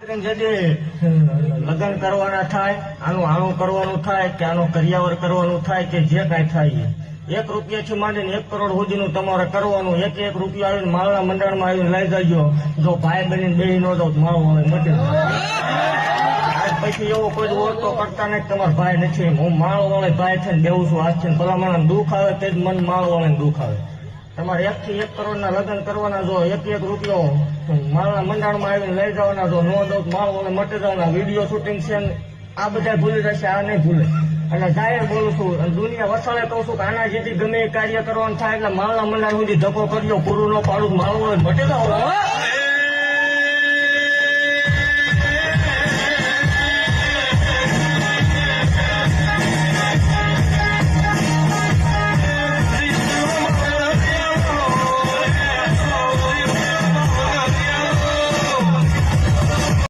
લગ્ન કરવાના થાય, આનું કરવાનું થાય કે આનું કરિયાવર કરવાનું થાય કે જે કાંઈ થાય, 1 રૂપિયાથી માંડીને 1 કરોડ સુધીનું તમારે કરવાનું. એક રૂપિયો આવીને માળના મંડળમાં આવીને લઈ જજો. જો ભાઈ બનીને બેસી ન જાવ તો માળો હવે મટી આજ પછી એવો કોઈ ઓળખતો કરતા નથી તમારા ભાઈ નથી. હું માળો વાળે ભાઈ થઈને બેવું છું આજથી. ભલા મને દુઃખ આવે તે જ મન માળો વાળે દુઃખ આવે. તમારે 1 થી 1 કરોડના લગ્ન કરવાના, જો 1 રૂપિયો માળના મંડળમાં આવીને લઈ જવાના, જો નો દો માળો વાળે મટી જવાના. વિડીયો શૂટિંગ છે આ બધા ભૂલી જશે, આ નહીં ભૂલે. અને જાહેર બોલું છું, દુનિયા વસાડે કહું છું કે આના જેથી ગમે એ કાર્ય કરવાનું થાય એટલે માળના મંડળ સુધી ધક્કો કર્યો પૂરું ન પાડું માળો વાળે મટી જાવ.